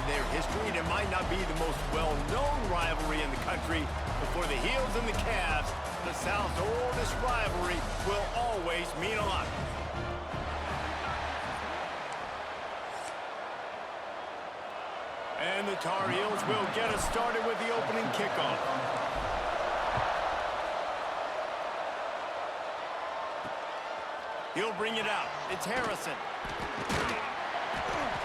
their history, and it might not be the most well-known rivalry in the country, but for the Heels and the Cavs, the South's oldest rivalry will always mean a lot. And the Tar Heels will get us started with the opening kickoff. He'll bring it out. It's Harrison.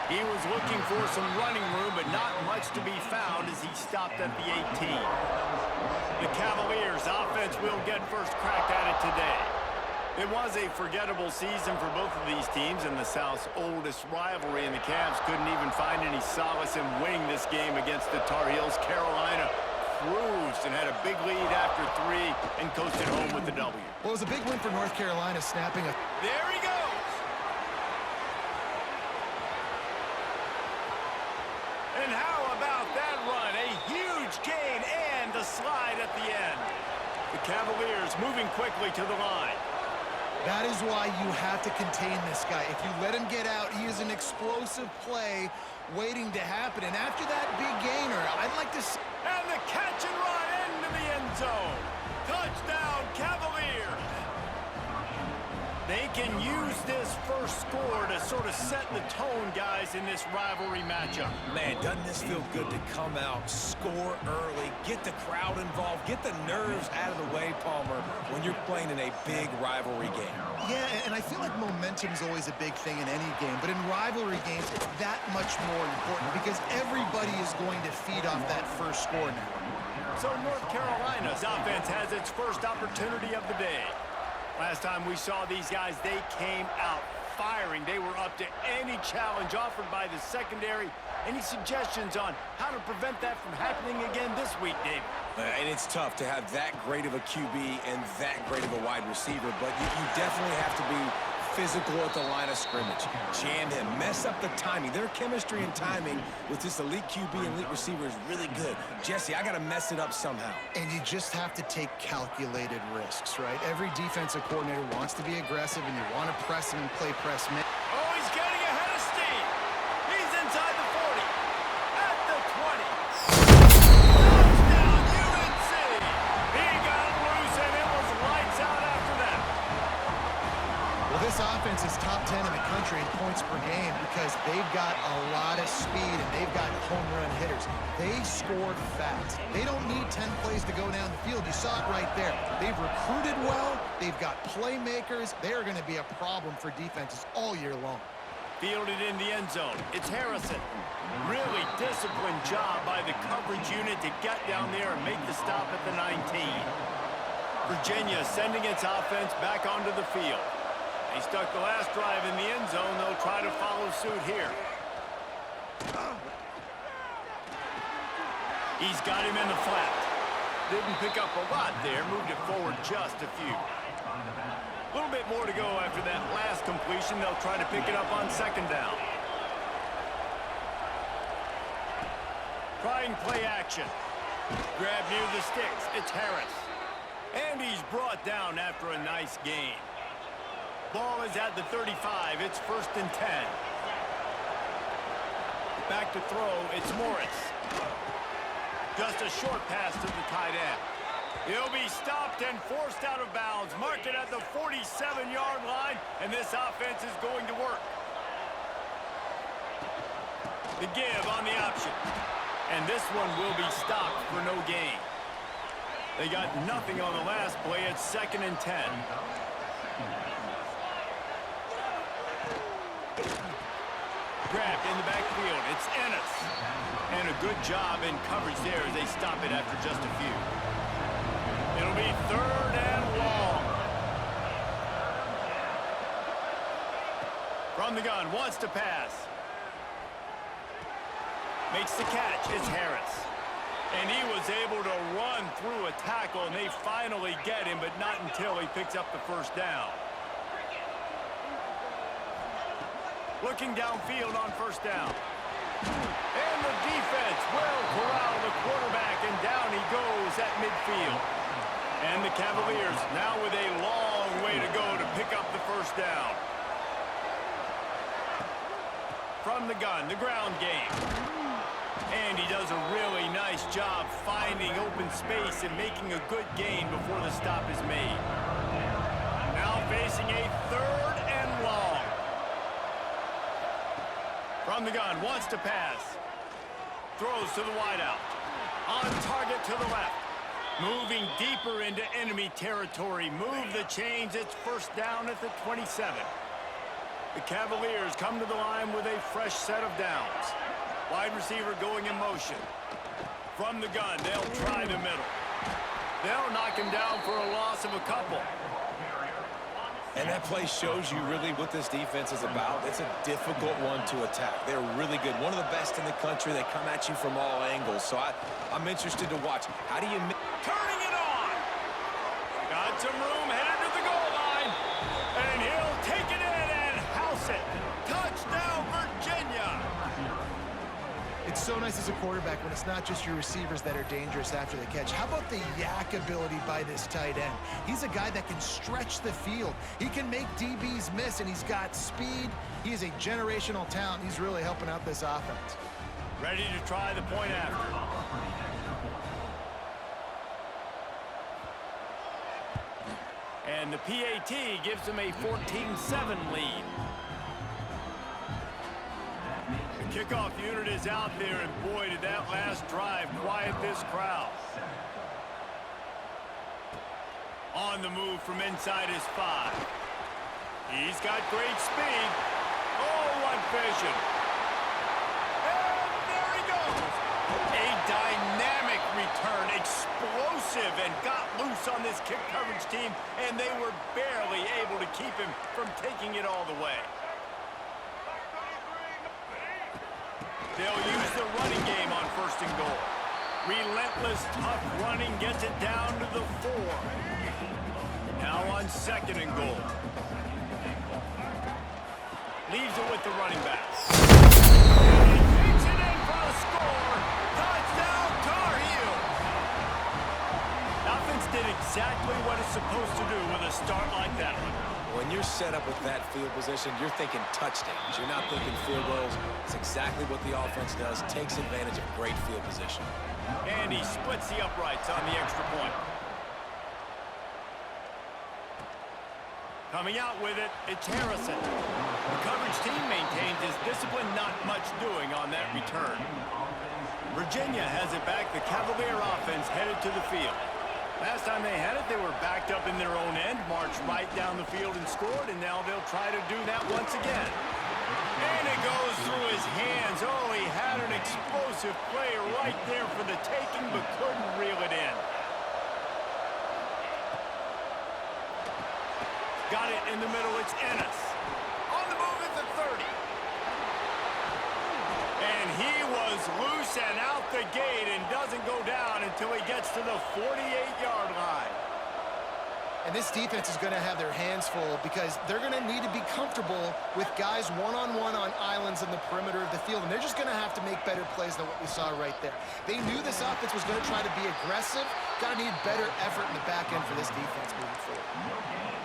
He was looking for some running room, but not much to be found as he stopped at the 18. The Cavaliers' offense will get first crack at it today. It was a forgettable season for both of these teams, and the South's oldest rivalry, and the Cavs couldn't even find any solace in winning this game against the Tar Heels. Carolina cruised and had a big lead after 3 and coasted home with the W. Well, it was a big win for North Carolina, snapping a... There he goes! And how about that run? A huge gain and a slide at the end. The Cavaliers moving quickly to the line. That is why you have to contain this guy. If you let him get out, he is an explosive play waiting to happen. And after that big gainer, I'd like to see... And the catch and run into the end zone. Touchdown, Cavaliers. They can use this first score to sort of set the tone, guys, in this rivalry matchup. Man, doesn't this feel good to come out, score early, get the crowd involved, get the nerves out of the way, Palmer, when you're playing in a big rivalry game. Yeah, and I feel like momentum is always a big thing in any game, but in rivalry games, it's that much more important because everybody is going to feed off that first score now. So North Carolina's offense has its first opportunity of the day. Last time we saw these guys, they came out firing. They were up to any challenge offered by the secondary. Any suggestions on how to prevent that from happening again this week, David? And it's tough to have that great of a QB and that great of a wide receiver, but you definitely have to be physical at the line of scrimmage. Jam him, mess up the timing. Their chemistry and timing with this elite QB and elite receiver is really good. Jesse, I got to mess it up somehow. And you just have to take calculated risks, right? Every defensive coordinator wants to be aggressive, and you want to press him and play press man. Oh, he's getting ahead of steam. He's inside the 40. At the 20. Touchdown, UNC. He got loose, and it was lights out after that. Well, this offense is top 10 in the country in points per game because they've got a lot of speed and they've got home run hitters. They scored fast. They don't need 10 plays to go down the field. You saw it right there. They've recruited well. They've got playmakers. They are going to be a problem for defenses all year long. Fielded in the end zone. It's Harrison. Really disciplined job by the coverage unit to get down there and make the stop at the 19. Virginia sending its offense back onto the field. They stuck the last drive in the end zone. They'll try to follow suit here. He's got him in the flat. Didn't pick up a lot there. Moved it forward just a few. A little bit more to go after that last completion. They'll try to pick it up on second down. Trying play action. Grab near the sticks. It's Harris. And he's brought down after a nice gain. Ball is at the 35. It's 1st and 10. Back to throw. It's Morris. Just a short pass to the tight end. He'll be stopped and forced out of bounds. Marked it at the 47-yard line, and this offense is going to work. The give on the option. And this one will be stopped for no gain. They got nothing on the last play. It's 2nd and 10. Grabbed in the backfield. It's Ennis. And a good job in coverage there as they stop it after just a few. It'll be 3rd and long. From the gun, wants to pass. Makes the catch. It's Harris. And he was able to run through a tackle, and they finally get him, but not until he picks up the first down. Looking downfield on first down. And the defense will corral the quarterback, and down he goes at midfield. And the Cavaliers now with a long way to go to pick up the first down. From the gun, the ground game. And he does a really nice job finding open space and making a good gain before the stop is made. Now facing a 3rd and long. From the gun, wants to pass. Throws to the wideout. On target to the left. Moving deeper into enemy territory. Move the chains. It's first down at the 27. The Cavaliers come to the line with a fresh set of downs. Wide receiver going in motion. From the gun, they'll try the middle. They'll knock him down for a loss of a couple. And that play shows you really what this defense is about. It's a difficult one to attack. They're really good. One of the best in the country. They come at you from all angles. So I'm interested to watch. How do you... Turning it on! Got some room, headed to the goal line. And he'll take it in and house it. Touchdown, Virginia! It's so nice as a quarterback when it's not just your receivers that are dangerous after the catch. How about the yak ability by this tight end? He's a guy that can stretch the field. He can make DBs miss, and he's got speed. He's a generational talent. He's really helping out this offense. Ready to try the point after. And the PAT gives him a 14-7 lead. Kickoff unit is out there, and boy, did that last drive quiet this crowd. On the move from inside his 5. He's got great speed. Oh, what vision. And there he goes. A dynamic return, explosive, and got loose on this kick coverage team, and they were barely able to keep him from taking it all the way. They'll use the running game on 1st and goal. Relentless, tough running gets it down to the 4. Now on 2nd and goal. Leaves it with the running back. And he takes it in for a score. Touchdown, Tar Heels. Offense did exactly what it's supposed to do with a start like that one. When you're set up with that field position, you're thinking touchdowns. You're not thinking field goals. It's exactly what the offense does. Takes advantage of great field position. And he splits the uprights on the extra point. Coming out with it, it's Harrison. The coverage team maintains his discipline, not much doing on that return. Virginia has it back. The Cavalier offense headed to the field. Last time they had it, they were backed up in their own end, marched right down the field and scored, and now they'll try to do that once again. And it goes through his hands. Oh, he had an explosive play right there for the taking, but couldn't reel it in. Got it in the middle. It's Ennis. On the move at the 30. And he was loose and out the gate and doesn't go down until he gets to the 48-yard line. And this defense is going to have their hands full because they're going to need to be comfortable with guys one-on-one on islands in the perimeter of the field. And they're just going to have to make better plays than what we saw right there. They knew this offense was going to try to be aggressive. Got to need better effort in the back end for this defense moving forward.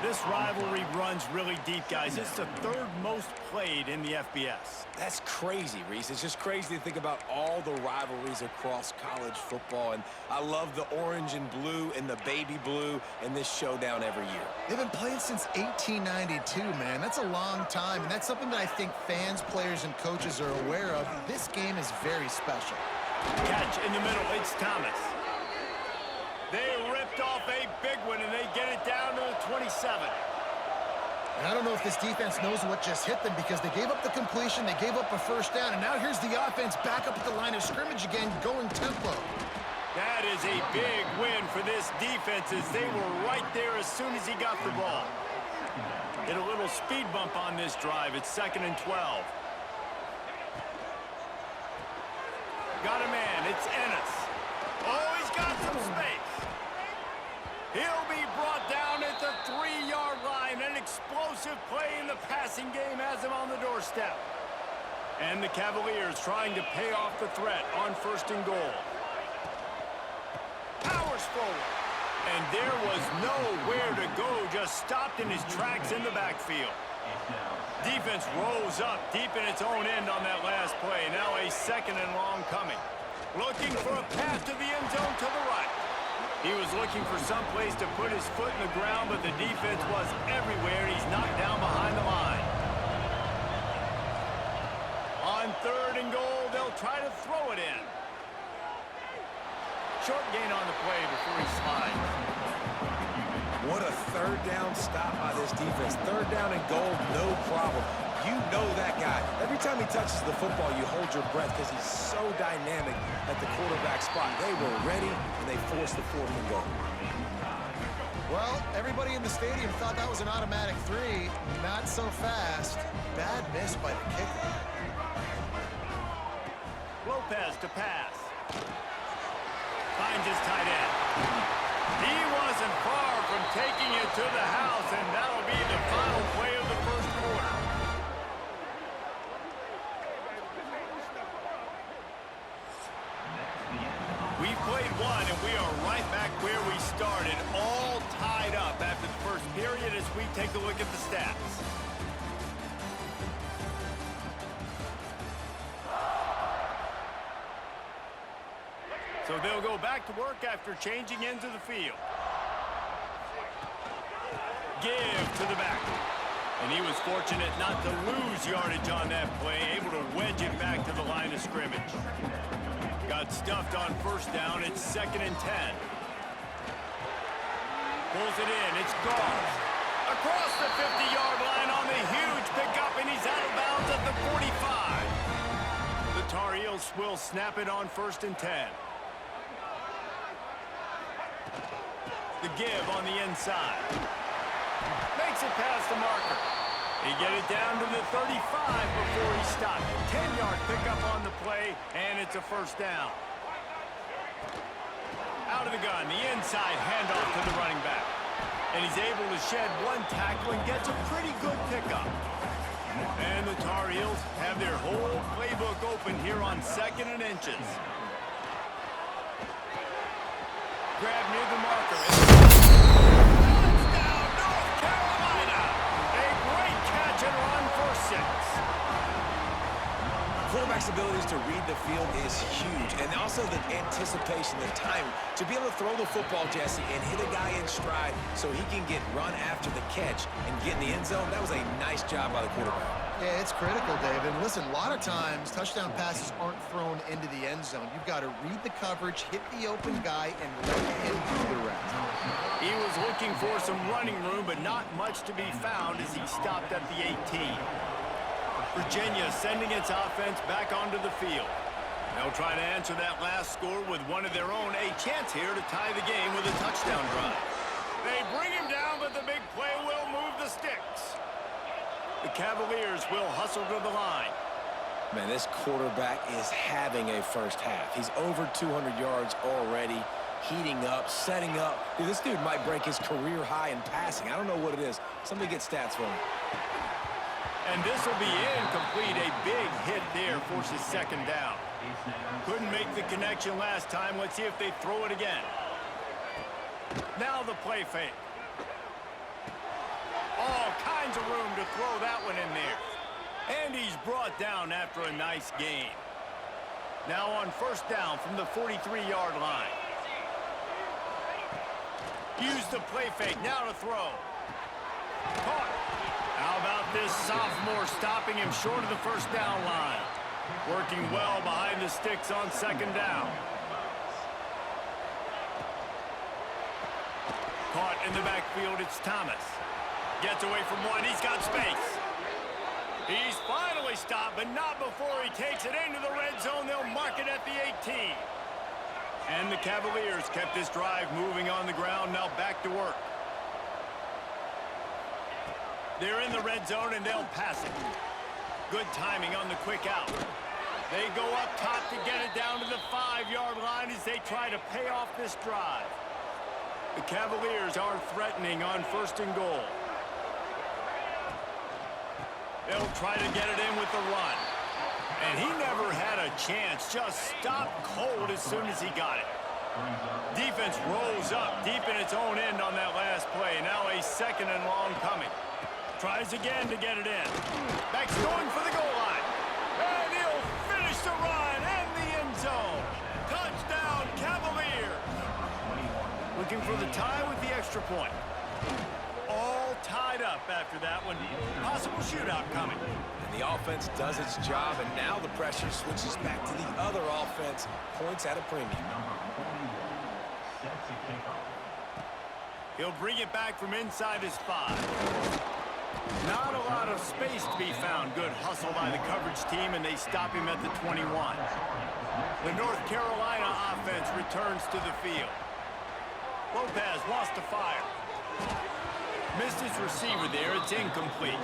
This rivalry runs really deep, guys. It's the 3rd most played in the FBS. That's crazy, Reese. It's just crazy to think about all the rivalries across college football. And I love the orange and blue and the baby blue in this showdown every year. They've been playing since 1892, man. That's a long time, and that's something that I think fans, players, and coaches are aware of. This game is very special. Catch in the middle. It's Thomas. They ripped off a big one, and they get it down to the 27. And I don't know if this defense knows what just hit them because they gave up the completion, they gave up a 1st down, and now here's the offense back up at the line of scrimmage again, going tempo. That is a big win for this defense as they were right there as soon as he got the ball. Hit a little speed bump on this drive. It's 2nd and 12. Got a man. It's Ennis. Oh, he's got some space. He'll be brought down at the 3-yard line. An explosive play in the passing game has him on the doorstep. And the Cavaliers trying to pay off the threat on 1st and goal. Powers forward. And there was nowhere to go, just stopped in his tracks in the backfield. Defense rose up deep in its own end on that last play. Now a second and long coming. Looking for a pass to the end zone to the right. He was looking for some place to put his foot in the ground, but the defense was everywhere. He's knocked down behind the line. On 3rd and goal, they'll try to throw it in. Short gain on the play before he slides. What a 3rd down stop by this defense. 3rd down and goal, no problem. You know that guy. Every time he touches the football, you hold your breath because he's so dynamic at the quarterback spot. They were ready, and they forced the 4th and goal. Well, everybody in the stadium thought that was an automatic 3. Not so fast. Bad miss by the kicker. Lopez to pass. Finds his tight end. He wasn't far from taking it to the house, and that'll be the final play of the first quarter. We've played one, and we are right back where we started, all tied up after the first period as we take a look at the stats. So they'll go back to work after changing into the field. Give to the back. And he was fortunate not to lose yardage on that play, able to wedge it back to the line of scrimmage. Got stuffed on 1st down. It's 2nd and 10. Pulls it in. It's gone. Across the 50-yard line on the huge pickup, and he's out of bounds at the 45. The Tar Heels will snap it on 1st and 10. The give on the inside. Makes it past the marker. He get it down to the 35 before he stopped. 10-yard pickup on the play, and it's a 1st down. Out of the gun, the inside handoff to the running back. And he's able to shed 1 tackle and gets a pretty good pickup. And the Tar Heels have their whole playbook open here on 2nd and inches. Grab near the marker. Touchdown, North Carolina! A great catch and run for 6. Quarterback's abilities to read the field is huge, and also the anticipation, the time to be able to throw the football, Jesse, and hit a guy in stride so he can get run after the catch and get in the end zone. That was a nice job by the quarterback. Yeah, it's critical, David. Listen, a lot of times touchdown passes aren't thrown into the end zone. You've got to read the coverage, hit the open guy, and let him do the rest. He was looking for some running room, but not much to be found as he stopped at the 18. Virginia sending its offense back onto the field. They'll try to answer that last score with one of their own. A chance here to tie the game with a touchdown drive. They bring him down, but the big play will move the sticks. The Cavaliers will hustle to the line. Man, this quarterback is having a first half. He's over 200 yards already, heating up, setting up. Dude, this dude might break his career high in passing. I don't know what it is. Somebody get stats for him. And this will be incomplete. A big hit there forces 2nd down. Couldn't make the connection last time. Let's see if they throw it again. Now the play fake. All kinds of room to throw that one in there. And he's brought down after a nice gain. Now on 1st down from the 43-yard line. Use the play fake. Now to throw. Caught. How about this sophomore stopping him short of the 1st down line? Working well behind the sticks on 2nd down. Caught in the backfield, it's Thomas. Gets away from one, he's got space. He's finally stopped, but not before he takes it into the red zone. They'll mark it at the 18. And the Cavaliers kept this drive moving on the ground, now back to work. They're in the red zone, and they'll pass it. Good timing on the quick out. They go up top to get it down to the 5-yard line as they try to pay off this drive. The Cavaliers are threatening on 1st and goal. They'll try to get it in with the run. And he never had a chance, just stopped cold as soon as he got it. Defense rolls up deep in its own end on that last play. Now a 2nd and long coming. Tries again to get it in. Back's going for the goal line. And he'll finish the run for the tie with the extra point. All tied up after that one. Possible shootout coming. And the offense does its job, and now the pressure switches back to the other offense. Points at a premium. He'll bring it back from inside his 5. Not a lot of space to be found. Good hustle by the coverage team, and they stop him at the 21. The North Carolina offense returns to the field. Lopez wants to fire. Missed his receiver there. It's incomplete.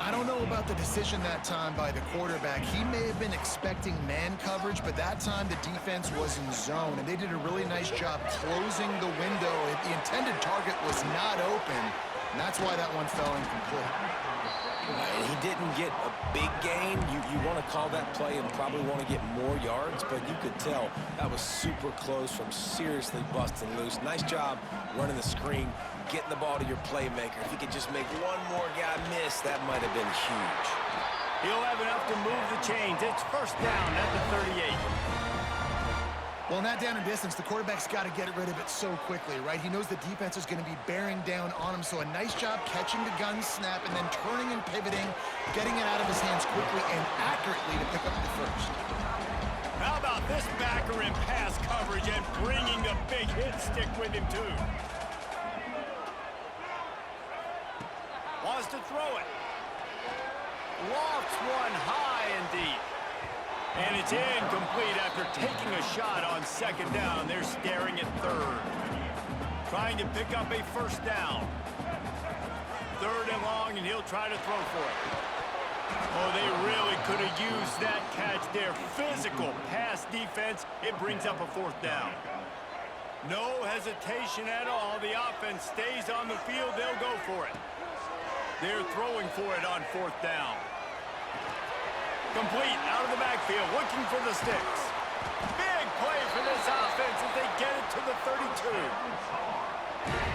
I don't know about the decision that time by the quarterback. He may have been expecting man coverage, but that time the defense was in zone, and they did a really nice job closing the window. The intended target was not open, and that's why that one fell incomplete. And he didn't get a big gain. You want to call that play and probably want to get more yards, but you could tell that was super close from seriously busting loose. Nice job running the screen, getting the ball to your playmaker. If he could just make one more guy miss, that might have been huge. He'll have enough to move the chains. It's first down at the 38. Well, in that down and distance, the quarterback's got to get rid of it so quickly, right? He knows the defense is going to be bearing down on him, so a nice job catching the gun snap and then turning and pivoting, getting it out of his hands quickly and accurately to pick up the first. How about this backer in pass coverage and bringing the big hit stick with him, too? Wants to throw it. Lofts one high and deep. And it's incomplete after taking a shot on second down. They're staring at third. Trying to pick up a first down. Third and long, and he'll try to throw for it. Oh, they really could have used that catch there. Physical pass defense. It brings up a fourth down. No hesitation at all. The offense stays on the field. They'll go for it. They're throwing for it on fourth down. Complete out of the backfield, looking for the sticks. Big play for this offense as they get it to the 32.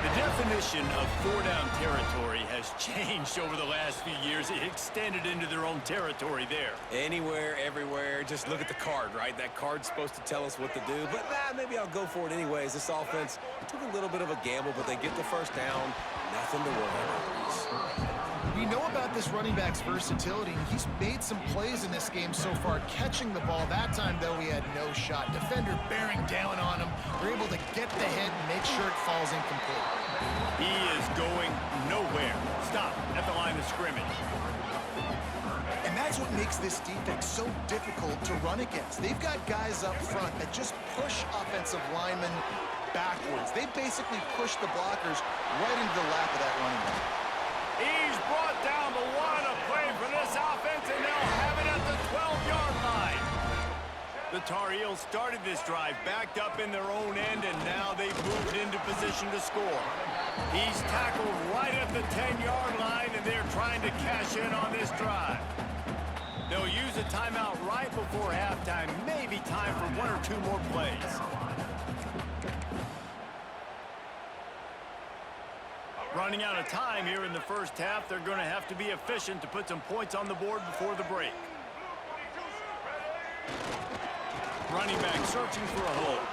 The definition of four-down territory has changed over the last few years. It extended into their own territory there. Anywhere, everywhere, just look at the card, right? That card's supposed to tell us what to do, but maybe I'll go for it anyways. This offense took a little bit of a gamble, but they get the first down. Nothing to worry about. We know about this running back's versatility, and he's made some plays in this game so far, catching the ball. That time, though, he had no shot. Defender bearing down on him. They're able to get the hit and make sure it falls incomplete. He is going nowhere. Stop at the line of scrimmage. And that's what makes this defense so difficult to run against. They've got guys up front that just push offensive linemen backwards. They basically push the blockers right into the lap of that running back. He's brought down, but what a play for this offense, and they'll have it at the 12-yard line. The Tar Heels started this drive backed up in their own end, and now they've moved into position to score. He's tackled right at the 10-yard line, and they're trying to cash in on this drive. They'll use a timeout right before halftime, maybe time for one or two more plays. Running out of time here in the first half. They're going to have to be efficient to put some points on the board before the break. Running back searching for a hole.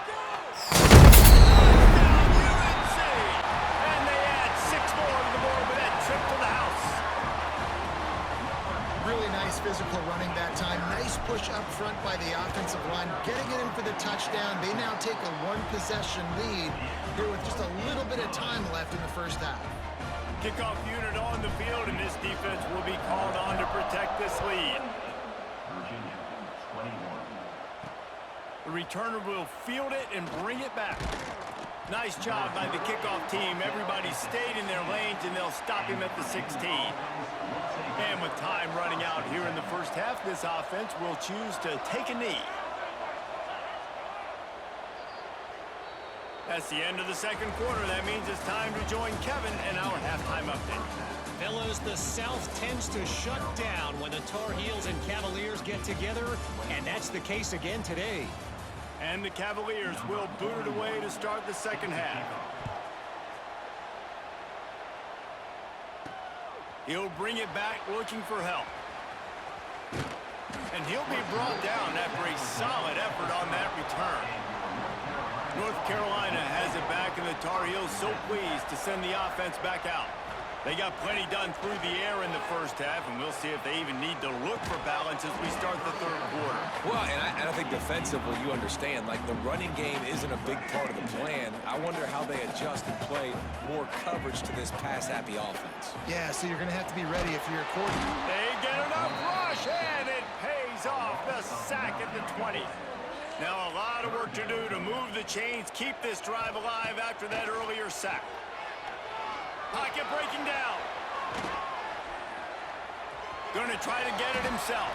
Down UNC! And they add 6 more to the board with that trip to the house. Really nice physical running that time. Nice push up front by the offensive line. Getting it in for the touchdown. They now take a one-possession lead here with just a little bit of time left in the first half. Kickoff unit on the field, and this defense will be called on to protect this lead. The returner will field it and bring it back. Nice job by the kickoff team. Everybody stayed in their lanes, and they'll stop him at the 16. And with time running out here in the first half, this offense will choose to take a knee. That's the end of the second quarter. That means it's time to join Kevin in our halftime update. Fellas, the South tends to shut down when the Tar Heels and Cavaliers get together, and that's the case again today. And the Cavaliers will boot it away to start the second half. He'll bring it back looking for help. And he'll be brought down after a solid effort on that return. North Carolina has it back in the Tar Heels so pleased to send the offense back out. They got plenty done through the air in the first half, and we'll see if they even need to look for balance as we start the third quarter. Well, and I think defensively, you understand, like the running game isn't a big part of the plan. I wonder how they adjust and play more coverage to this pass-happy offense. Yeah, so you're going to have to be ready if you're a quarterback. They get enough rush, and it pays off. The sack at the 20. Now a lot of work to do to move the chains, keep this drive alive after that earlier sack. Pocket breaking down. Going to try to get it himself.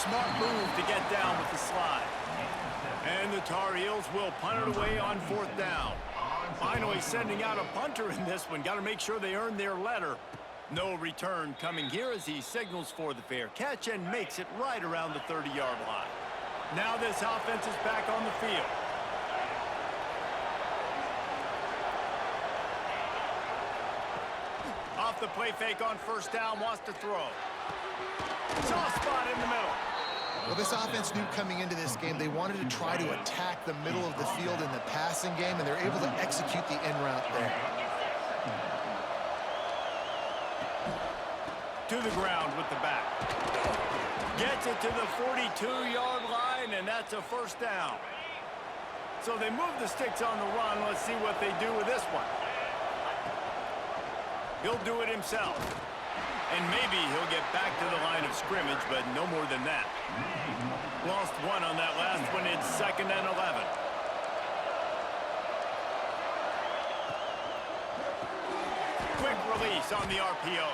Smart move to get down with the slide. And the Tar Heels will punt it away on fourth down. Finally sending out a punter in this one. Got to make sure they earn their letter. No return coming here as he signals for the fair catch and makes it right around the 30-yard line. Now this offense is back on the field. Off the play fake on first down, wants to throw. Soft spot in the middle. Well, this offense knew coming into this game they wanted to try to attack the middle of the field in the passing game, and they're able to execute the in route there. To the ground with the back. Gets it to the 42-yard line, and that's a first down. So they move the sticks on the run. Let's see what they do with this one. He'll do it himself. And maybe he'll get back to the line of scrimmage, but no more than that. Lost one on that last one. It's 2nd and 11. Quick release on the RPO.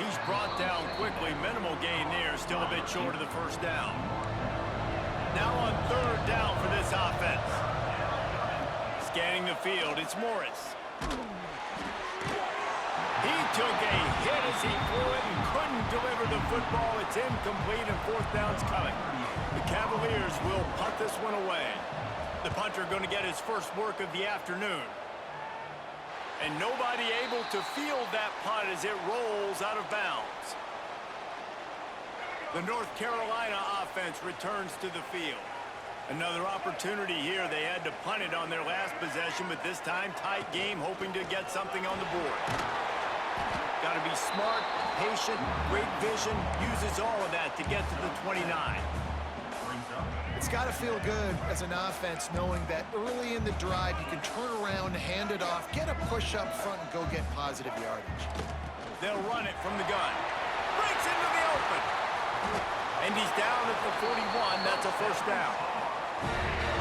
He's brought down quickly. Minimal gain there. Still a bit short of the first down. Now on third down for this offense. Scanning the field. It's Morris. He took a hit as he threw it and couldn't deliver the football. It's incomplete and fourth down's coming. The Cavaliers will punt this one away. The punter going to get his first work of the afternoon. And nobody able to field that punt as it rolls out of bounds. The North Carolina offense returns to the field. Another opportunity here. They had to punt it on their last possession, but this time tight game, hoping to get something on the board. Got to be smart, patient, great vision, uses all of that to get to the 29. It's got to feel good as an offense knowing that early in the drive you can turn around, hand it off, get a push up front, and go get positive yardage. They'll run it from the gun. Breaks into the open. And he's down at the 41. That's a first down.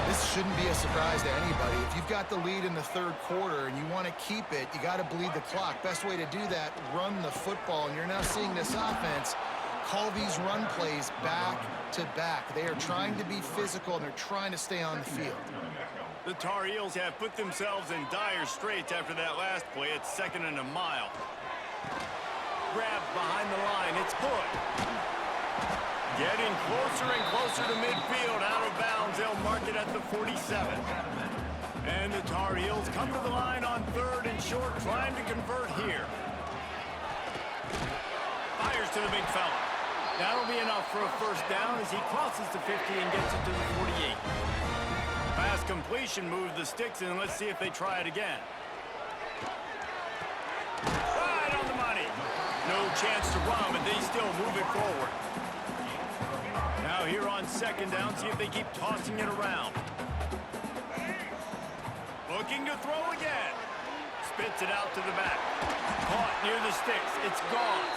This shouldn't be a surprise to anybody. If you've got the lead in the third quarter and you want to keep it, you got to bleed the clock. Best way to do that, run the football. And you're now seeing this offense call these run plays back to back. They are trying to be physical, and they're trying to stay on the field. The Tar Heels have put themselves in dire straits after that last play. It's 2nd and a mile. Grabbed behind the line. It's good. Getting closer and closer to midfield. Out of bounds. They'll mark it at the 47. And the Tar Heels come to the line on third and short, trying to convert here. Fires to the big fella. That'll be enough for a first down as he crosses the 50 and gets it to the 48. Pass completion moves the sticks in. Let's see if they try it again. Right on the money. No chance to run, but they still move it forward. Now here on second down, see if they keep tossing it around. Looking to throw again. Spits it out to the back. Caught near the sticks. It's gone.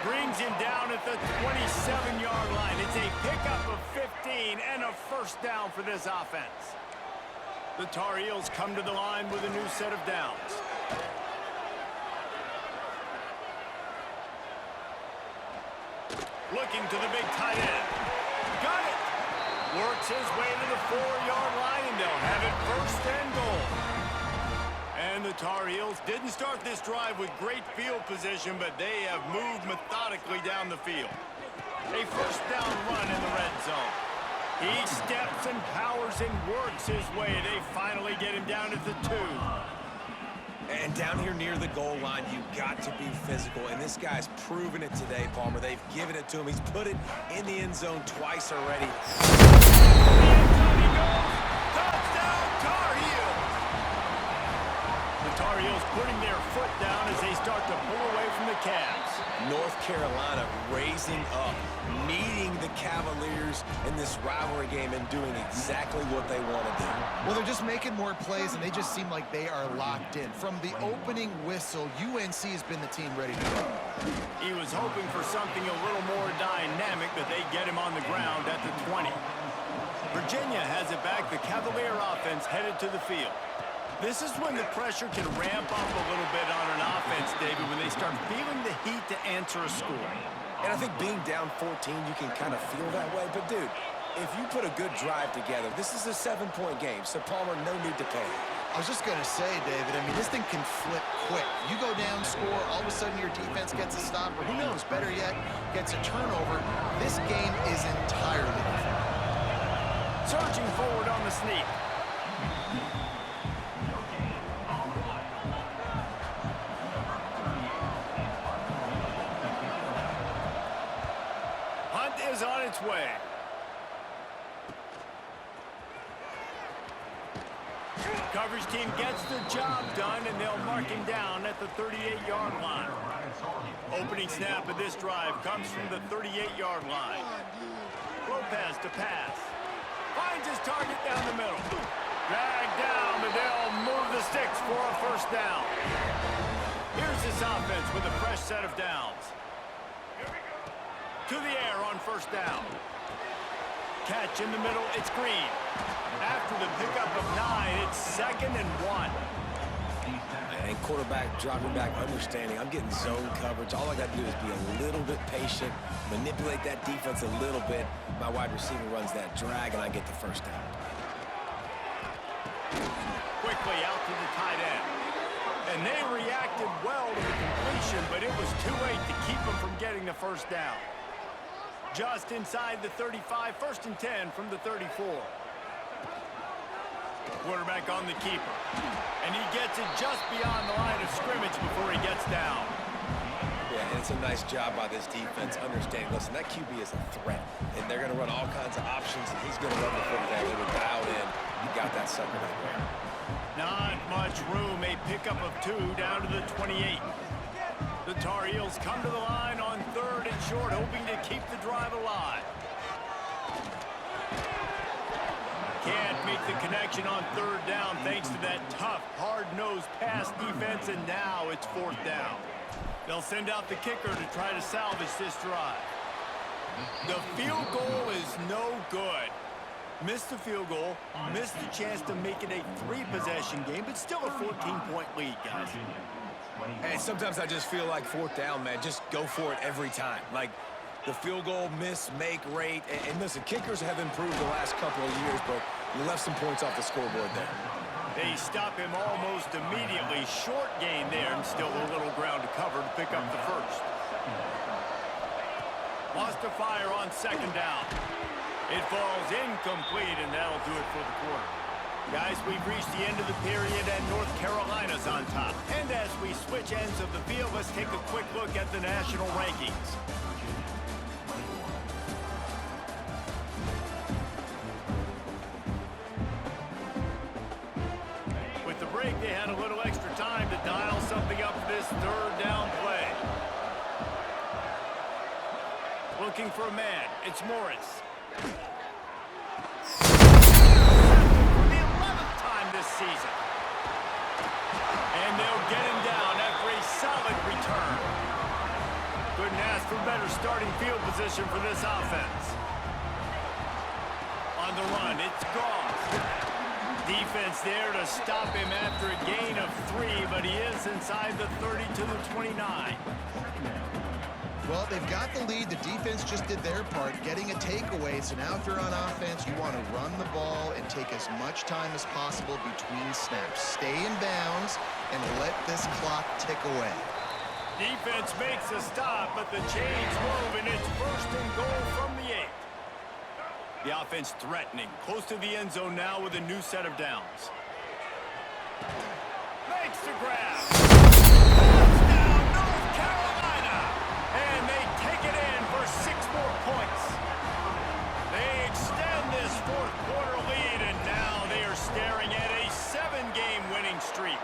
Brings him down at the 27-yard line. It's a pickup of 15 and a first down for this offense. The Tar Heels come to the line with a new set of downs. Looking to the big tight end. Got it. Works his way to the 4-yard line, and they'll have it first and goal. And the Tar Heels didn't start this drive with great field position, but they have moved methodically down the field. A first down run in the red zone. He steps and powers and works his way. They finally get him down at the 2. And down here near the goal line, you've got to be physical. And this guy's proven it today, Palmer. They've given it to him. He's put it in the end zone twice already. Touchdown, Tar Heels! this rivalry game and doing exactly what they want to do. Well, they're just making more plays, and they just seem like they are locked in. From the opening whistle, UNC has been the team ready to go. He was hoping for something a little more dynamic, but they get him on the ground at the 20. Virginia has it back. The Cavalier offense headed to the field. This is when the pressure can ramp up a little bit on an offense, David, when they start feeling the heat to answer a score. And I think being down 14, you can kind of feel that way. But, dude, if you put a good drive together, this is a 7-point game. So, Palmer, no need to panic. I was just going to say, David, I mean, this thing can flip quick. You go down, score, all of a sudden your defense gets a stop, or who knows, better yet, gets a turnover. This game is entirely different. Surging forward on the sneak. Hunt is on its way. Coverage team gets the job done, and they'll mark him down at the 38-yard line. Opening snap of this drive comes from the 38-yard line. Lopez to pass. Finds his target down the middle. Dragged down, but they'll move the sticks for a first down. Here's this offense with a fresh set of downs. To the air on first down. Catch in the middle, it's Green. After the pickup of 9, it's 2nd and 1. And quarterback dropping back, understanding. I'm getting zone coverage. All I got to do is be a little bit patient, manipulate that defense a little bit. My wide receiver runs that drag, and I get the first down. Quickly out to the tight end. And they reacted well to the completion, but it was too late to keep them from getting the first down. Just inside the 35, 1st and 10 from the 34. Quarterback on the keeper. And he gets it just beyond the line of scrimmage before he gets down. Yeah, and it's a nice job by this defense understanding, listen, that QB is a threat. And they're going to run all kinds of options, and he's going to run the football. They were dialed in. He got that sucker right there. Not much room. A pickup of 2 down to the 28. The Tar Heels come to the line on 3rd and short, hoping to keep the drive alive. Can't make the connection on 3rd down thanks to that tough, hard-nosed pass defense, and now it's 4th down. They'll send out the kicker to try to salvage this drive. The field goal is no good. Missed the field goal, missed the chance to make it a 3-possession game, but still a 14-point lead, guys. Hey, sometimes I just feel like 4th down, man. Just go for it every time. Like, the field goal miss-make rate. And listen, kickers have improved the last couple of years, but you left some points off the scoreboard there. They stop him almost immediately. Short gain there, and still a little ground to cover to pick up the first. Wants to fire on 2nd down. It falls incomplete, and that'll do it for the quarter. Guys, we've reached the end of the period, and North Carolina's on top. And as we switch ends of the field, let's take a quick look at the national rankings. With the break, they had a little extra time to dial something up for this 3rd down play. Looking for a man. It's Morris. This season. And they'll get him down after a solid return. Couldn't ask for better starting field position for this offense. On the run, it's Goff. Defense there to stop him after a gain of 3, but he is inside the 30 to the 29. Well, they've got the lead. The defense just did their part, getting a takeaway. So now if you're on offense, you want to run the ball and take as much time as possible between snaps. Stay in bounds and let this clock tick away. Defense makes a stop, but the chains move, and it's 1st and goal from the 8. The offense threatening, close to the end zone now with a new set of downs. Makes the grab. Touchdown, North Carolina! And they take it in for 6 more points. They extend this 4th quarter lead, and now they are staring at a 7-game winning streak.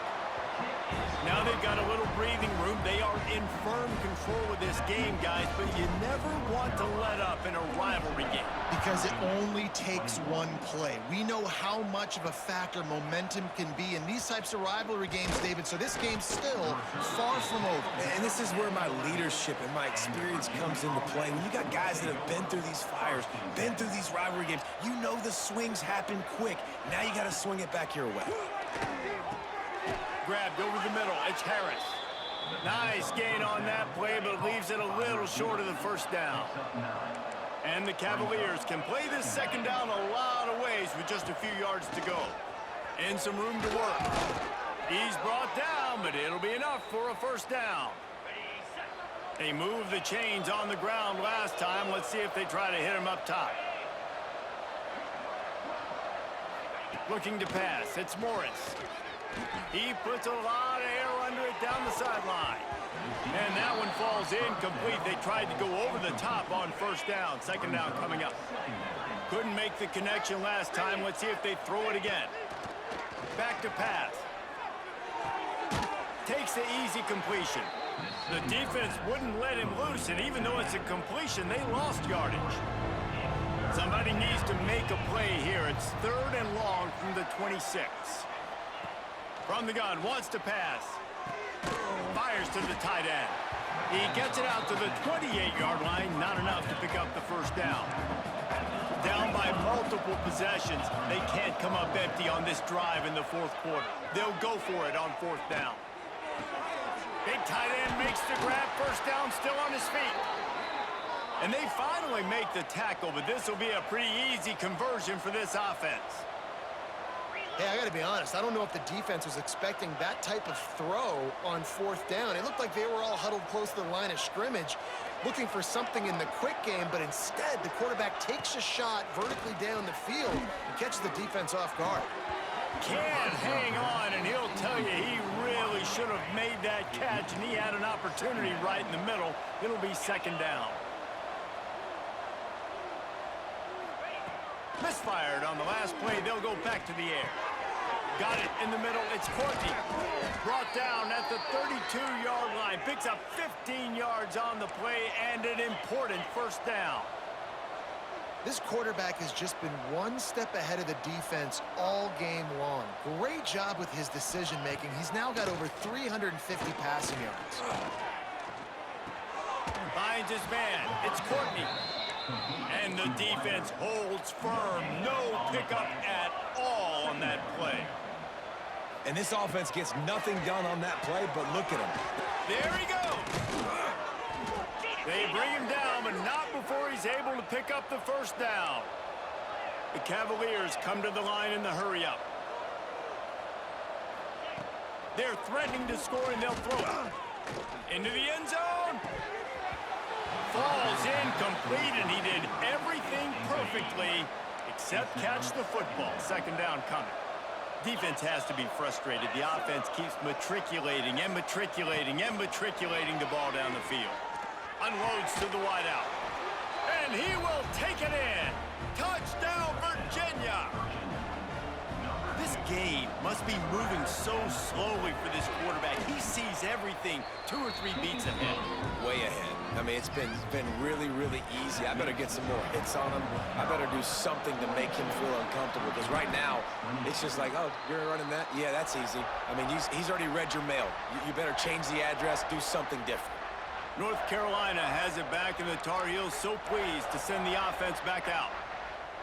Now they've got a little breathing room. They are in firm control of this game, guys, but you never want to let up in a rivalry game. Because it only takes one play. We know how much of a factor momentum can be in these types of rivalry games, David, so this game's still far from over. And this is where my leadership and my experience comes into play. When you got guys that have been through these fires, been through these rivalry games, you know the swings happen quick. Now you got to swing it back your way. Grabbed over the middle. It's Harris. Nice gain on that play, but leaves it a little short of the first down. And the Cavaliers can play this second down a lot of ways with just a few yards to go. And some room to work. He's brought down, but it'll be enough for a first down. They moved the chains on the ground last time. Let's see if they try to hit him up top. Looking to pass. It's Morris. He puts a lot of air under it down the sideline. And that one falls incomplete. They tried to go over the top on first down. Second down coming up. Couldn't make the connection last time. Let's see if they throw it again. Back to pass. Takes the easy completion. The defense wouldn't let him loose, and even though it's a completion, they lost yardage. Somebody needs to make a play here. It's 3rd and long from the 26. From the gun, wants to pass. Fires to the tight end. He gets it out to the 28-yard line. Not enough to pick up the first down. Down by multiple possessions. They can't come up empty on this drive in the 4th quarter. They'll go for it on 4th down. Big tight end makes the grab. First down, still on his feet. And they finally make the tackle, but this will be a pretty easy conversion for this offense. Hey, I got to be honest. I don't know if the defense was expecting that type of throw on 4th down. It looked like they were all huddled close to the line of scrimmage, looking for something in the quick game, but instead the quarterback takes a shot vertically down the field and catches the defense off guard. Can't hang on, and he'll tell you he really should have made that catch, and he had an opportunity right in the middle. It'll be second down. Misfired on the last play. They'll go back to the air. Got it in the middle. It's Courtney. Brought down at the 32-yard line. Picks up 15 yards on the play and an important first down. This quarterback has just been one step ahead of the defense all game long. Great job with his decision-making. He's now got over 350 passing yards. Finds his man. It's Courtney. And the defense holds firm. No pickup at all on that play. And this offense gets nothing done on that play, but look at him. There he goes. They bring him down, but not before he's able to pick up the first down. The Cavaliers come to the line in the hurry-up. They're threatening to score, and they'll throw it. Into the end zone. Falls incomplete, and he did everything perfectly except catch the football. Second down coming. Defense has to be frustrated. The offense keeps matriculating and matriculating and matriculating the ball down the field. Unloads to the wideout. And he will take it in. Touchdown, Virginia! This game must be moving so slowly for this quarterback. He sees everything 2 or 3 beats ahead. Way ahead. I mean, it's been really, really easy. I better get some more hits on him. I better do something to make him feel uncomfortable, because right now, it's just like, oh, you're running that? Yeah, that's easy. I mean, he's already read your mail. You better change the address, do something different. North Carolina has it back, and the Tar Heels so pleased to send the offense back out.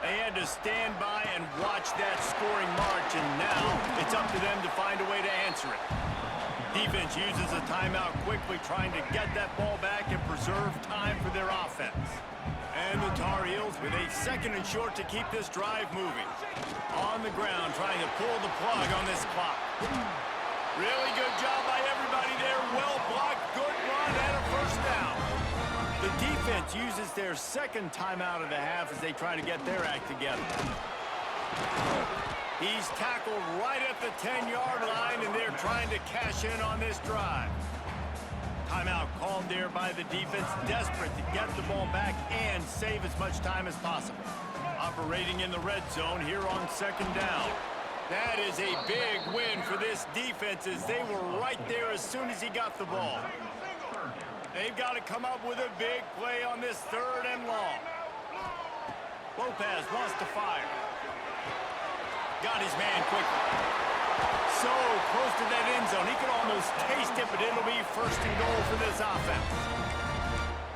They had to stand by and watch that scoring march, and now it's up to them to find a way to answer it. Defense uses a timeout quickly, trying to get that ball back and preserve time for their offense. And the Tar Heels with a 2nd and short to keep this drive moving. On the ground, trying to pull the plug on this clock. Really good job by everybody there. Well blocked, good run, and a first down. The defense uses their 2nd timeout of the half as they try to get their act together. He's tackled right at the 10-yard line, and they're trying to cash in on this drive. Timeout called there by the defense, desperate to get the ball back and save as much time as possible. Operating in the red zone here on 2nd down. That is a big win for this defense as they were right there as soon as he got the ball. They've got to come up with a big play on this 3rd and long. Lopez wants to fire. Got his man quickly. So close to that end zone. He could almost taste it, but it'll be 1st and goal for this offense.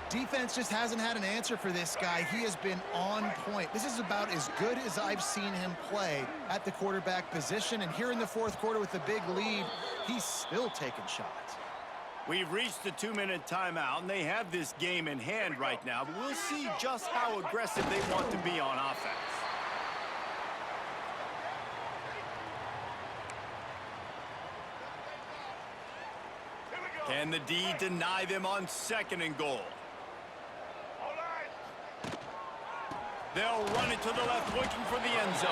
Defense just hasn't had an answer for this guy. He has been on point. This is about as good as I've seen him play at the quarterback position. And here in the 4th quarter with the big lead, he's still taking shots. We've reached the 2-minute timeout, and they have this game in hand right now. But we'll see just how aggressive they want to be on offense. Can the D deny them on 2nd and goal? They'll run it to the left, looking for the end zone.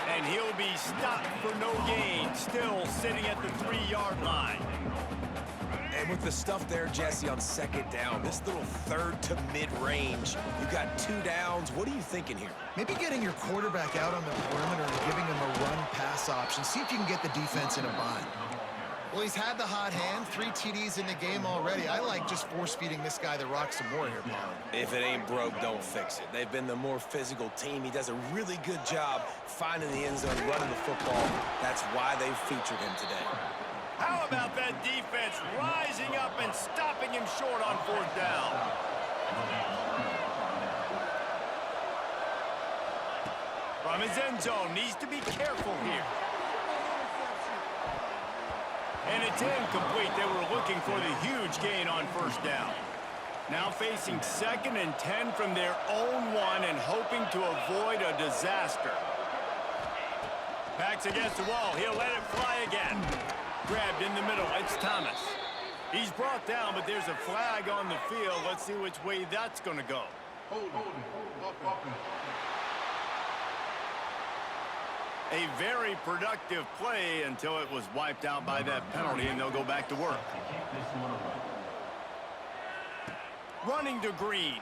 And he'll be stopped for no gain, still sitting at the 3-yard line. And with the stuff there, Jesse, on 2nd down, this little 3rd to mid-range, you got 2 downs. What are you thinking here? Maybe getting your quarterback out on the perimeter and giving him a run-pass option. See if you can get the defense in a bind. Well, he's had the hot hand, 3 TDs in the game already. I like just force-feeding this guy the rock some more here, Paul. If it ain't broke, don't fix it. They've been the more physical team. He does a really good job finding the end zone, running the football. That's why they've featured him today. How about that defense rising up and stopping him short on 4th down? From his end zone, needs to be careful here. And it's incomplete. They were looking for the huge gain on 1st down. Now facing 2nd and 10 from their own 1 and hoping to avoid a disaster. Backs against the wall. He'll let it fly again. Grabbed in the middle. It's Thomas. He's brought down, but there's a flag on the field. Let's see which way that's going to go. A very productive play until it was wiped out by that penalty, and they'll go back to work. Running to Green.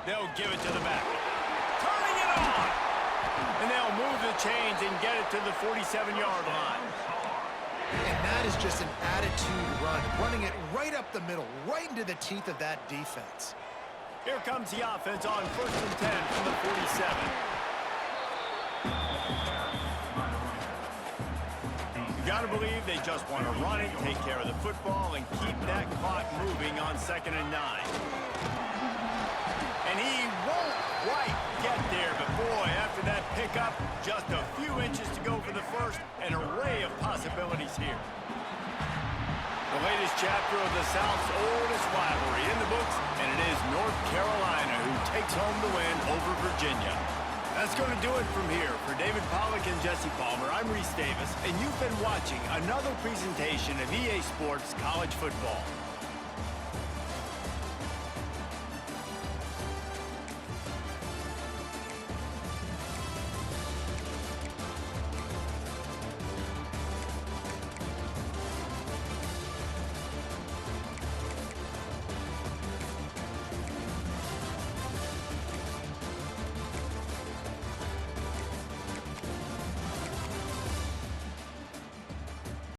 They'll give it to the back. Turning it on! And they'll move the chains and get it to the 47-yard line. And that is just an attitude run, running it right up the middle, right into the teeth of that defense. Here comes the offense on 1st and 10 from the 47. You gotta believe they just want to run it, take care of the football, and keep that clock moving on 2nd and 9. And he won't quite get there, but boy, after that pickup, just a few inches to go for the first, an array of possibilities here. The latest chapter of the South's oldest rivalry in the books, and it is North Carolina who takes home the win over Virginia. That's going to do it from here. For David Pollack and Jesse Palmer, I'm Reese Davis, and you've been watching another presentation of EA Sports College Football.